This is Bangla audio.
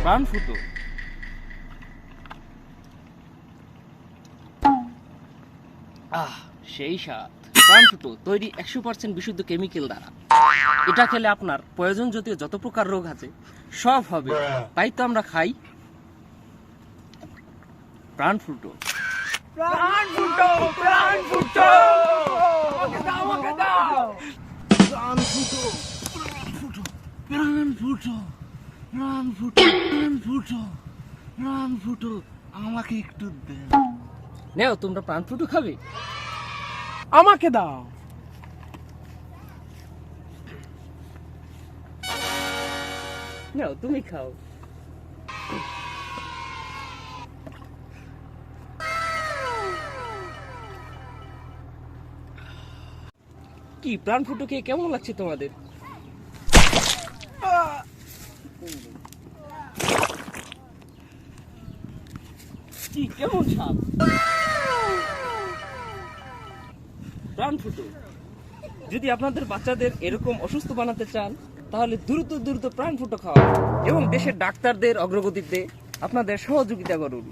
প্রাণ ফুটো। সেই স্বাদ। প্রাণ ফুটো তৈরি 100% বিশুদ্ধ কেমিক্যাল দ্বারা। এটা খেলে আপনার প্রয়োজন জাতীয় যত প্রকার রোগ আছে সব হবে। তাই তো আমরা খাই প্রাণ ফুটো। প্রাণ ফুটো, প্রাণ ফুটো, আমাকে দাও, আমাকে দাও। প্রাণ ফুটো, প্রাণ ফুটো, প্রাণ ফুটো, প্রাণ ফুটো, প্রাণ ফুটো, প্রাণ ফুটো, আমাকে একটু দেন। নেও, তোমরা প্রাণ ফুটো খাবে? আমাকে দাও। নাও, তুমি খাও। কি প্রাণ ফুটো খেয়ে কেমন লাগছে তোমাদের? কি কেমন স্বাদ? প্রাণ ফুটো। যদি আপনাদের বাচ্চাদের এরকম অসুস্থ বানাতে চান তাহলে দ্রুত দ্রুত প্রাণ ফুটো খাওয়ান এবং দেশের ডাক্তারদের অগ্রগতিতে আপনাদের সহযোগিতা করুন।